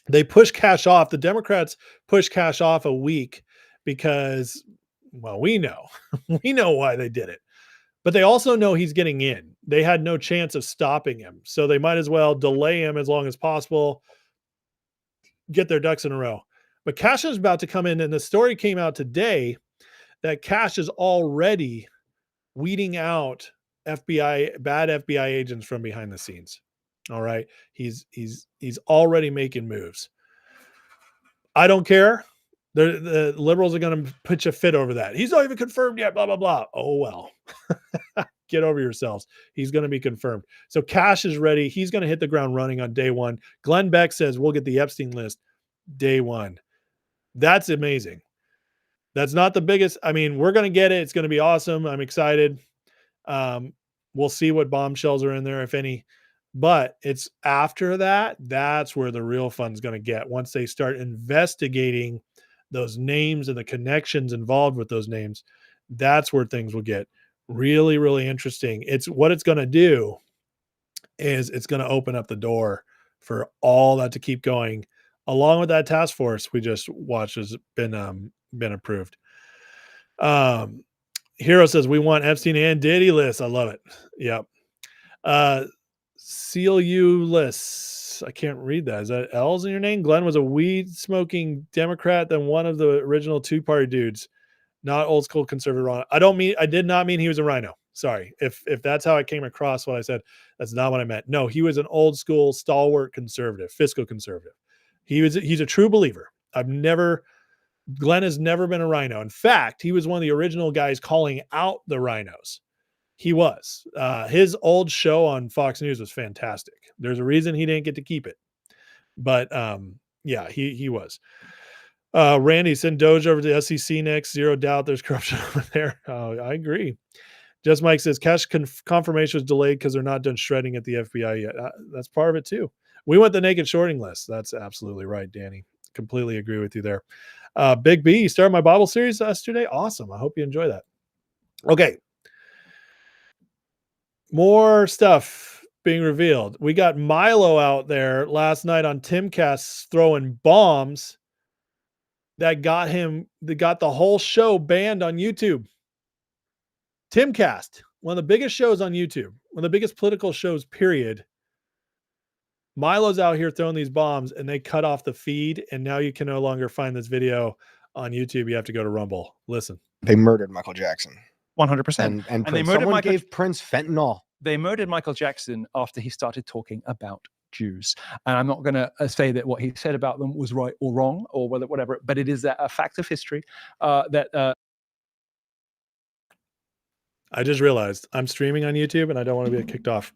They push Cash off. The Democrats push Cash off a week because, well, we know why they did it, but they also know he's getting in. They had no chance of stopping him. So they might as well delay him as long as possible, get their ducks in a row. But Cash is about to come in, and the story came out today that Cash is already weeding out bad FBI agents from behind the scenes. All right. He's already making moves. I don't care. The liberals are going to put a fit over that. He's not even confirmed yet, blah, blah, blah. Oh, well, get over yourselves. He's going to be confirmed. So Cash is ready. He's going to hit the ground running on day one. Glenn Beck says we'll get the Epstein list day one. That's amazing. That's not the biggest. I mean, we're going to get it. It's going to be awesome. I'm excited. We'll see what bombshells are in there, if any. But it's after that, that's where the real fun's going to get. Once they start investigating those names and the connections involved with those names, that's where things will get really, really interesting. It's what it's going to do is it's going to open up the door for all that to keep going, along with that task force we just watched has been approved. Hero says we want Epstein and Diddy lists. I love it. Yep. CLU lists. I can't read that. Is that L's in your name? Glenn was a weed smoking Democrat than one of the original two-party dudes, not old school conservative. I did not mean he was a rhino. Sorry. If that's how I came across what I said, that's not what I meant. No, he was an old school stalwart conservative, fiscal conservative. He's a true believer. Glenn has never been a rhino. In fact, he was one of the original guys calling out the rhinos. He was. His old show on Fox News was fantastic. There's a reason he didn't get to keep it. But yeah, he was. Randy, send Doge over to the SEC next. Zero doubt there's corruption over there. I agree. Just Mike says cash confirmation was delayed because they're not done shredding at the FBI yet. That's part of it too. We want the naked shorting list. That's absolutely right, Danny. Completely agree with you there. Big B, you started my Bible series yesterday. Awesome. I hope you enjoy that. Okay. More stuff being revealed. We got Milo out there last night on Timcast throwing bombs that got the whole show banned on YouTube. Timcast, one of the biggest shows on YouTube, one of the biggest political shows, period. Milo's out here throwing these bombs and they cut off the feed, and now you can no longer find this video on YouTube. You have to go to Rumble. Listen. They murdered Michael Jackson. 100%. And they murdered someone gave Prince fentanyl. They murdered Michael Jackson after he started talking about Jews. And I'm not going to say that what he said about them was right or wrong or whatever, but it is a fact of history that... I just realized I'm streaming on YouTube and I don't want to be kicked off.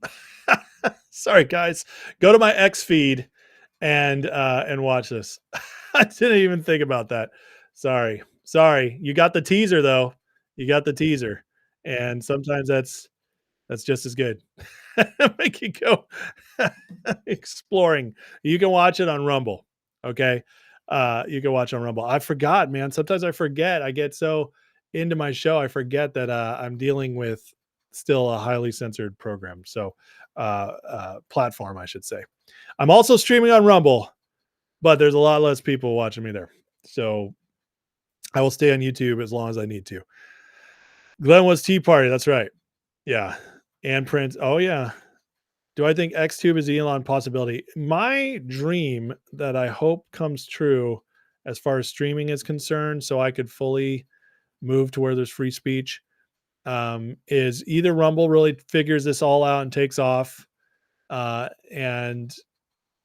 Sorry, guys. Go to my X feed and watch this. I didn't even think about that. Sorry. You got the teaser though. You got the teaser, and sometimes that's just as good. Make you go exploring. You can watch it on Rumble. Okay. You can watch on Rumble. I forgot, man. Sometimes I forget. I get so into my show, I forget that I'm dealing with still a highly censored program. So platform, I should say. I'm also streaming on Rumble, but there's a lot less people watching me there. So I will stay on YouTube as long as I need to. Glenwood's Tea Party. That's right. Yeah. And Prince. Oh, yeah. Do I think XTube is the Elon possibility? My dream that I hope comes true as far as streaming is concerned, so I could fully move to where there's free speech, is either Rumble really figures this all out and takes off, and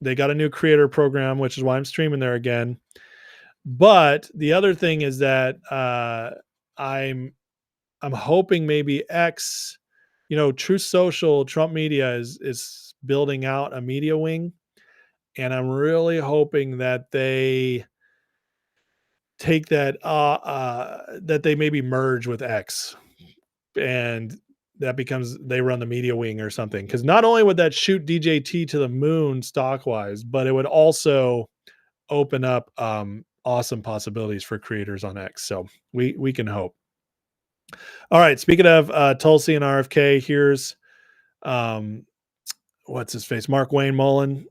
they got a new creator program, which is why I'm streaming there again. But the other thing is that I'm hoping maybe X, Truth Social, Trump Media is building out a media wing, and I'm really hoping that they take that that they maybe merge with X, and that becomes they run the media wing or something. Because not only would that shoot DJT to the moon stock wise, but it would also open up awesome possibilities for creators on X. So we can hope. All right. Speaking of Tulsi and RFK, here's what's his face? Mark Wayne Mullen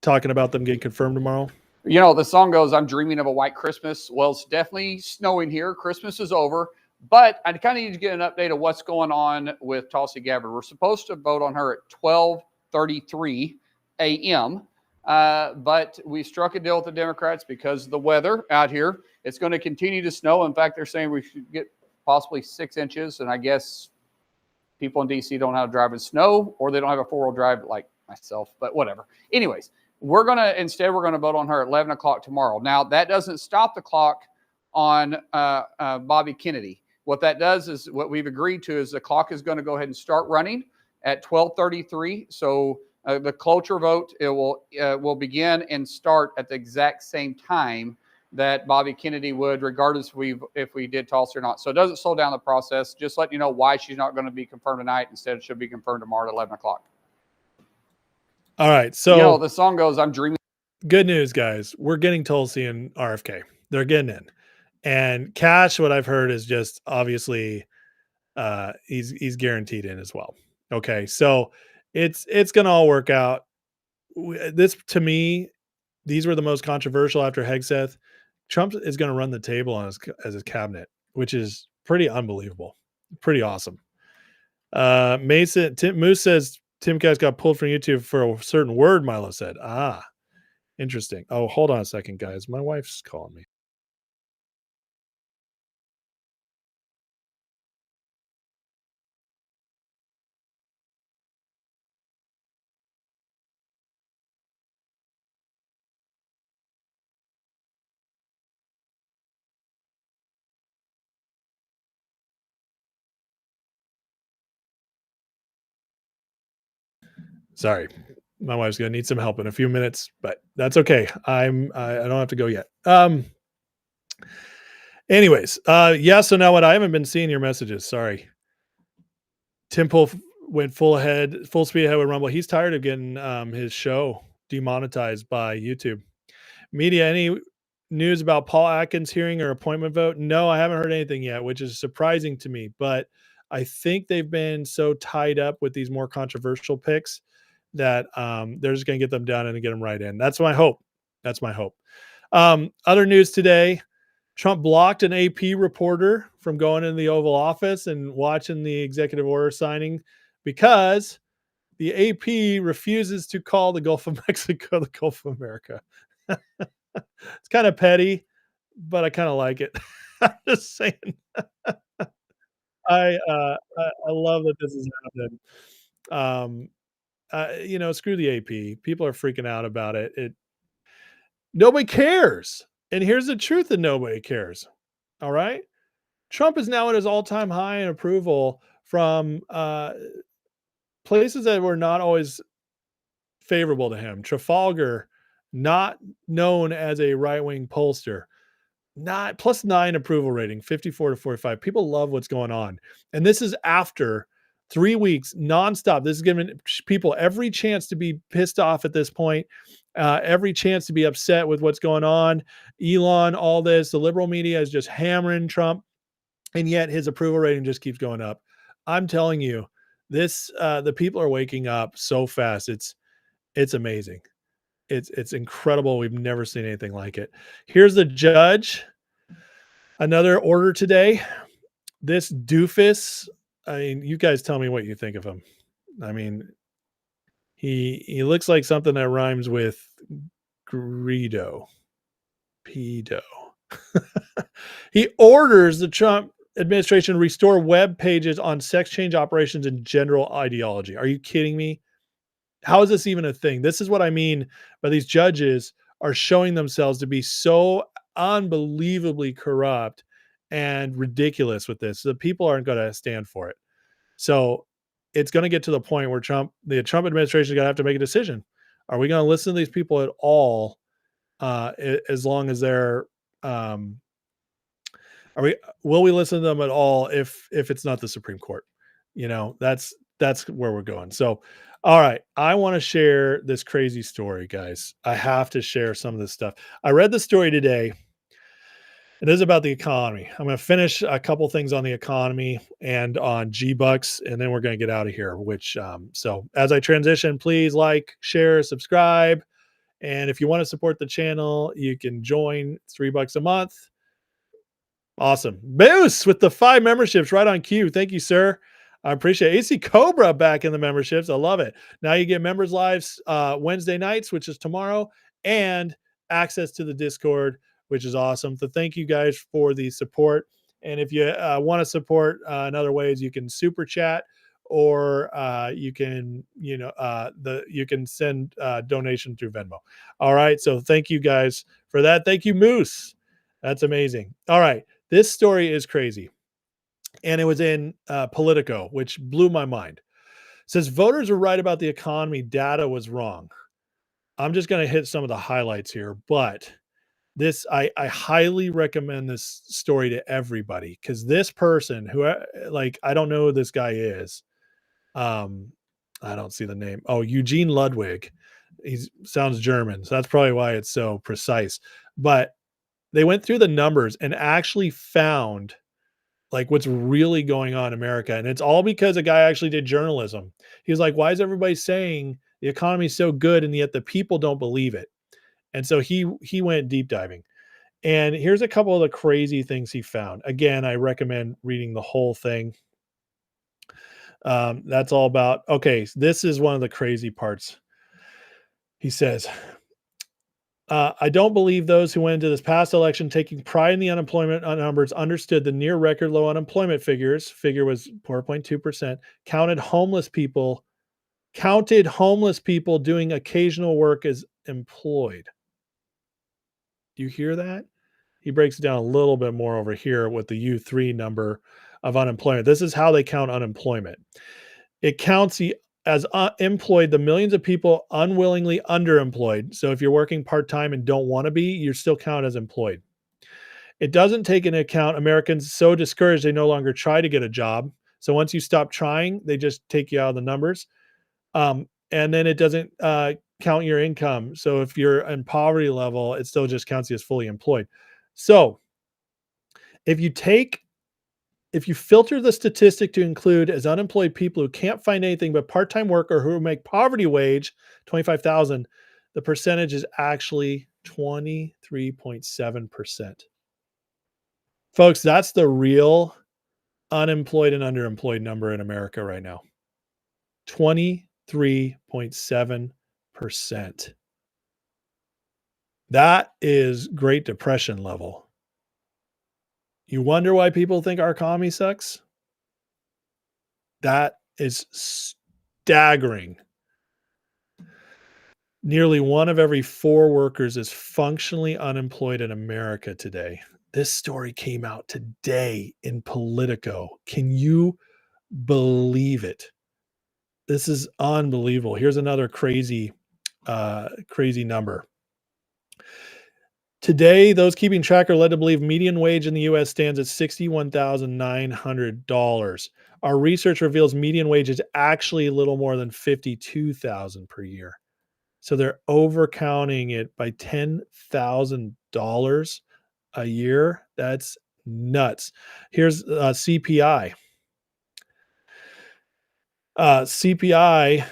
talking about them getting confirmed tomorrow. The song goes, I'm dreaming of a white Christmas. Well, it's definitely snowing here. Christmas is over. But I kind of need to get an update of what's going on with Tulsi Gabbard. We're supposed to vote on her at 12:33 a.m., but we struck a deal with the Democrats because of the weather out here. It's going to continue to snow. In fact, they're saying we should get possibly 6 inches, and I guess people in D.C. don't know how to drive in snow, or they don't have a four-wheel drive like myself, but whatever. Anyways, we're going to vote on her at 11 o'clock tomorrow. Now, that doesn't stop the clock on Bobby Kennedy. What that does is what we've agreed to is the clock is going to go ahead and start running at 12:33. So the cloture vote, it will begin and start at the exact same time that Bobby Kennedy would, regardless if we did Tulsi or not. So it doesn't slow down the process. Just letting you know why she's not going to be confirmed tonight. Instead, it should be confirmed tomorrow at 11 o'clock. All right. So the song goes, I'm dreaming. Good news, guys. We're getting Tulsi and RFK. They're getting in. And Cash, what I've heard is just obviously he's guaranteed in as well. Okay. So it's going to all work out. This, to me, these were the most controversial after Hegseth. Trump is going to run the table on as his cabinet, which is pretty unbelievable. Pretty awesome. Moose says Timcast got pulled from YouTube for a certain word, Milo said. Interesting. Oh, hold on a second, guys. My wife's calling me. Sorry, my wife's gonna need some help in a few minutes, but that's okay. I don't have to go yet. Anyways, yeah. So now what? I haven't been seeing your messages. Sorry. Tim Pool went full speed ahead with Rumble. He's tired of getting his show demonetized by YouTube. Media, any news about Paul Atkins' hearing or appointment vote? No, I haven't heard anything yet, which is surprising to me. But I think they've been so tied up with these more controversial picks that they're just going to get them done and get them right in. That's my hope. Other news today, Trump blocked an AP reporter from going into the Oval Office and watching the executive order signing because the AP refuses to call the Gulf of Mexico the Gulf of America. It's kind of petty, but I kind of like it. I'm just saying. I love that this is happening. Screw the AP. People are freaking out about it. Nobody cares. And here's the truth that nobody cares. All right. Trump is now at his all-time high in approval from places that were not always favorable to him. Trafalgar, not known as a right-wing pollster, not +9 approval rating, 54-45. People love what's going on. And this is after 3 weeks nonstop. This is giving people every chance to be pissed off at this point every chance to be upset with what's going on. Elon, all this, the liberal media is just hammering Trump, and yet his approval rating just keeps going up. I'm telling you, the people are waking up so fast. It's amazing. It's incredible. We've never seen anything like it. Here's the judge. Another order today. This doofus. I mean, you guys tell me what you think of him. I mean, he looks like something that rhymes with Greedo. Pedo. He orders the Trump administration restore web pages on sex change operations and general ideology. Are you kidding me? How is this even a thing? This is what I mean by these judges are showing themselves to be so unbelievably corrupt and ridiculous with this. The people aren't going to stand for it. So it's going to get to the point where the Trump administration is going to have to make a decision. Are we going to listen to these people at all? As long as they're, will we listen to them at all if it's not the Supreme Court? You know, that's where we're going. So, all right, I want to share this crazy story, guys. I have to share some of this stuff. I read the story today. It is about the economy. I'm going to finish a couple things on the economy and on G-Bucks, and then we're going to get out of here. So as I transition, please like, share, subscribe. And if you want to support the channel, you can join. $3 a month. Awesome. Moose with the 5 memberships right on cue. Thank you, sir. I appreciate it. AC Cobra back in the memberships. I love it. Now you get members lives Wednesday nights, which is tomorrow, and access to the Discord, which is awesome. So thank you guys for the support. And if you want to support in other ways, you can super chat, or you can, you can send donation through Venmo. All right. So thank you guys for that. Thank you, Moose. That's amazing. All right. This story is crazy. And it was in Politico, which blew my mind. It says voters are right about the economy. Data was wrong. I'm just going to hit some of the highlights here, but I highly recommend this story to everybody, because this person who, I don't know who this guy is. I don't see the name. Oh, Eugene Ludwig. He sounds German. So that's probably why it's so precise. But they went through the numbers and actually found what's really going on in America. And it's all because a guy actually did journalism. He was like, why is everybody saying the economy is so good and yet the people don't believe it? And so he went deep diving. And here's a couple of the crazy things he found. Again, I recommend reading the whole thing. That's all about, okay, this is one of the crazy parts. He says, I don't believe those who went into this past election taking pride in the unemployment numbers understood the near record low unemployment figures. Figure was 4.2%. Counted homeless people doing occasional work as employed. Do you hear that? He breaks it down a little bit more over here with the U3 number of unemployment. This is how they count unemployment. It counts as employed the millions of people unwillingly underemployed. So if you're working part-time and don't want to be, you're still counted as employed. It doesn't take into account Americans so discouraged they no longer try to get a job. So once you stop trying, they just take you out of the numbers. And then it doesn't count your income. So if you're in poverty level, it still just counts you as fully employed. So if you filter the statistic to include as unemployed people who can't find anything but part-time work or who make poverty wage, 25,000, the percentage is actually 23.7%. Folks, that's the real unemployed and underemployed number in America right now. 23.7%. That is Great Depression level. You wonder why people think our economy sucks? That is staggering. Nearly 1 of every 4 workers is functionally unemployed in America today. This story came out today in Politico. Can you believe it? This is unbelievable. Here's another crazy number. Today, those keeping track are led to believe median wage in the U.S. stands at $61,900. Our research reveals median wage is actually a little more than $52,000 per year. So they're overcounting it by $10,000 a year. That's nuts. Here's CPI. CPI,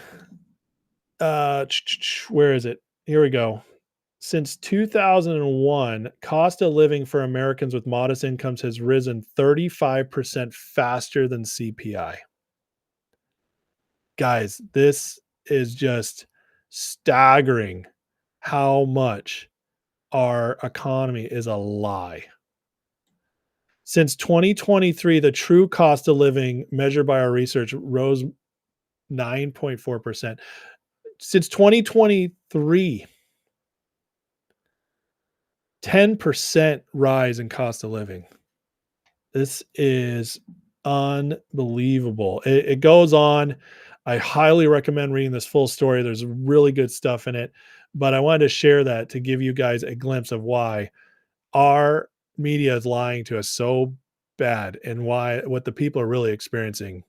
where is it? Here we go. Since 2001, cost of living for Americans with modest incomes has risen 35% faster than CPI. Guys, this is just staggering how much our economy is a lie. Since 2023, the true cost of living measured by our research rose 9.4%. Since 2023, 10% rise in cost of living. This is unbelievable. It goes on. I highly recommend reading this full story. There's really good stuff in it, but I wanted to share that to give you guys a glimpse of why our media is lying to us so bad and what the people are really experiencing.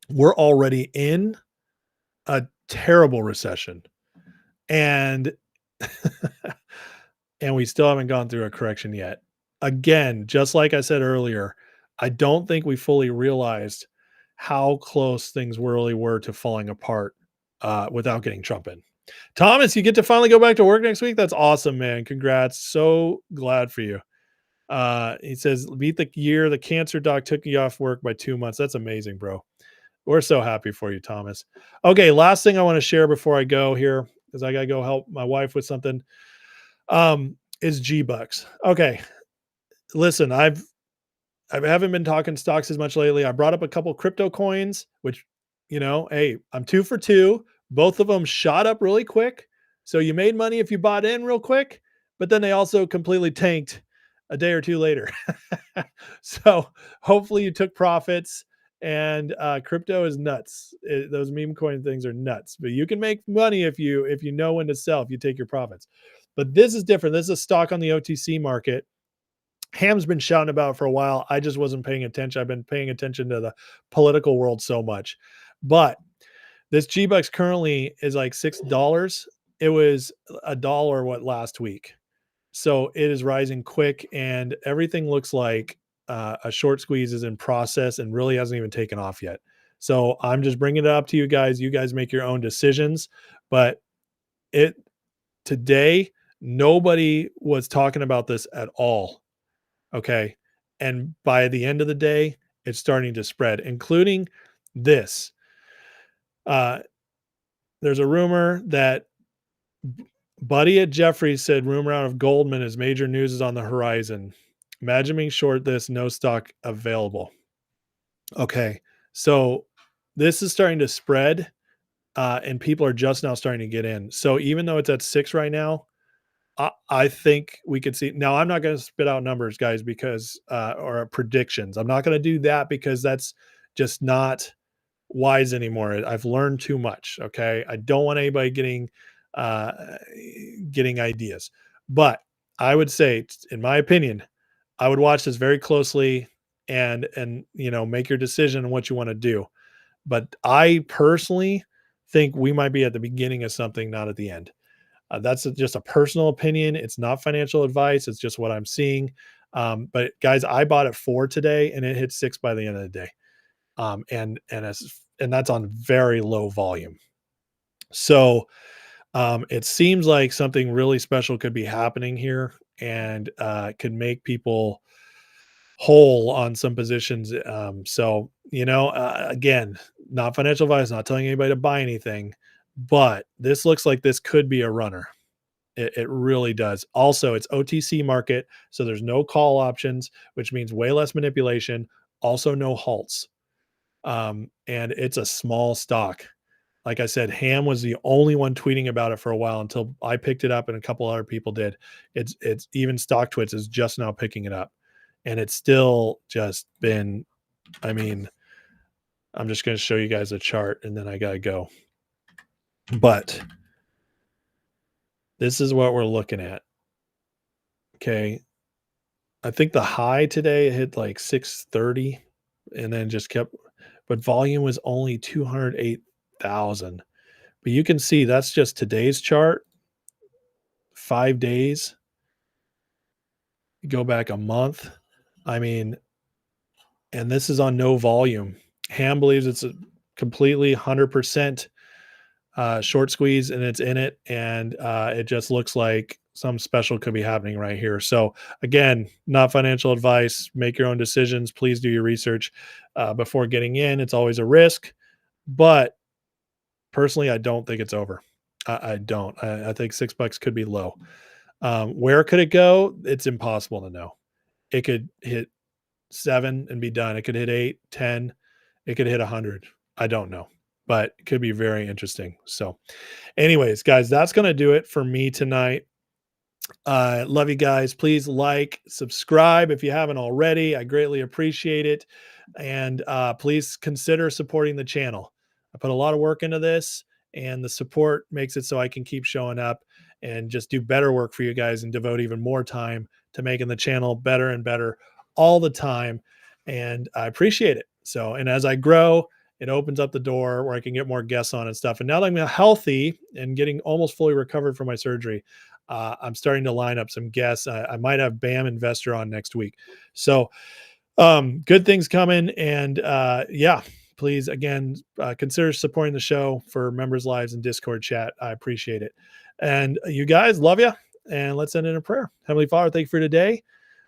We're already in a terrible recession, and and we still haven't gone through a correction yet. Again, just like I said earlier, I don't think we fully realized how close things really were to falling apart without getting Trump in. Thomas, you get to finally go back to work next week. That's awesome, man. Congrats. So glad for you. He says, beat the year the cancer doc took you off work by 2 months. That's amazing, bro. We're so happy for you, Thomas. Okay, last thing I want to share before I go here, because I got to go help my wife with something, is G-Bucks. Okay, listen, I haven't been talking stocks as much lately. I brought up a couple crypto coins, which, hey, I'm 2 for 2. Both of them shot up really quick. So you made money if you bought in real quick, but then they also completely tanked a day or two later. So hopefully you took profits, and crypto is nuts. Those meme coin things are nuts, but you can make money if you know when to sell, if you take your profits. But this is different. This is a stock on the OTC market. Ham's been shouting about it for a while. I just wasn't paying attention. I've been paying attention to the political world so much. But this G-Bucks currently is like $6. It was $1 last week. So it is rising quick, and everything looks like a short squeeze is in process and really hasn't even taken off yet. So I'm just bringing it up to you guys. You guys make your own decisions. But today, nobody was talking about this at all. Okay. And by the end of the day, it's starting to spread, including this. There's a rumor that Buddy at Jefferies said rumor out of Goldman as major news is on the horizon. Imagine being short this, no stock available. Okay. So this is starting to spread, and people are just now starting to get in. So even though it's at 6 right now, I think we could see. Now, I'm not going to spit out numbers, guys, because or predictions. I'm not going to do that because that's just not wise anymore. I've learned too much. Okay, I don't want anybody getting ideas, but I would say, in my opinion, I would watch this very closely and make your decision on what you want to do. But I personally think we might be at the beginning of something, not at the end. That's just a personal opinion. It's not financial advice. It's just what I'm seeing. But guys, I bought it 4 today, and it hit 6 by the end of the day. And that's on very low volume. So it seems like something really special could be happening here, and could make people whole on some positions. So, again, not financial advice, not telling anybody to buy anything, but this looks like this could be a runner. It really does. Also, it's OTC market, so there's no call options, which means way less manipulation. Also, no halts. And it's a small stock. Like I said, Ham was the only one tweeting about it for a while until I picked it up, and a couple other people did. It's even StockTwits is just now picking it up, and it's still just been. I mean, I'm just going to show you guys a chart, and then I gotta go. But this is what we're looking at. Okay. I think the high today hit like 630 and then just kept, but volume was only 208,000. But you can see that's just today's chart, 5 days. Go back a month. I mean, and this is on no volume. Ham believes it's a completely 100% short squeeze, and it's in it, and it just looks like some special could be happening right here. So again, not financial advice. Make your own decisions. Please do your research before getting in. It's always a risk, but personally, I don't think it's over. I don't. I think $6 could be low. Where could it go? It's impossible to know. It could hit 7 and be done. It could hit 8, 10. It could hit 100. I don't know, but it could be very interesting. So anyways, guys, that's going to do it for me tonight. Love you guys. Please like, subscribe if you haven't already. I greatly appreciate it. And please consider supporting the channel. I put a lot of work into this, and the support makes it so I can keep showing up and just do better work for you guys and devote even more time to making the channel better and better all the time. And I appreciate it. So, and as I grow, it opens up the door where I can get more guests on and stuff. And now that I'm healthy and getting almost fully recovered from my surgery, I'm starting to line up some guests. I might have BAM Investor on next week. So good things coming. And yeah, please, again, consider supporting the show for members' lives and Discord chat. I appreciate it. And you guys, love you. And let's end in a prayer. Heavenly Father, thank you for today.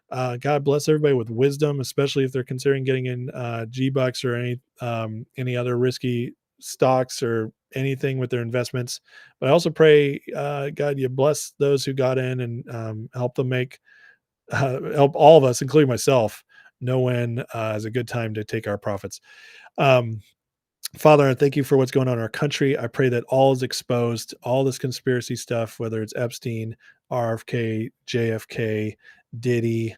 God bless everybody with wisdom, especially if they're considering getting in G-Bucks or any other risky stocks or anything with their investments. But I also pray, God, you bless those who got in and help them help all of us, including myself, know when is a good time to take our profits. Father, I thank you for what's going on in our country. I pray that all is exposed, all this conspiracy stuff, whether it's Epstein, RFK, JFK, Diddy,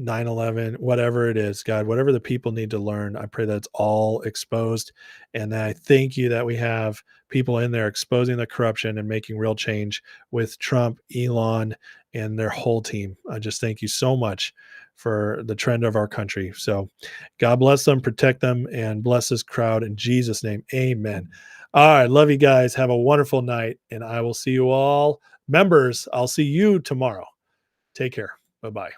9/11, whatever it is, God, whatever the people need to learn, I pray that it's all exposed. And I thank you that we have people in there exposing the corruption and making real change with Trump, Elon, and their whole team. I just thank you so much for the trend of our country. So God bless them, protect them, and bless this crowd in Jesus' name. Amen. All right. Love you guys. Have a wonderful night. And I will see you all. Members, I'll see you tomorrow. Take care. Bye-bye.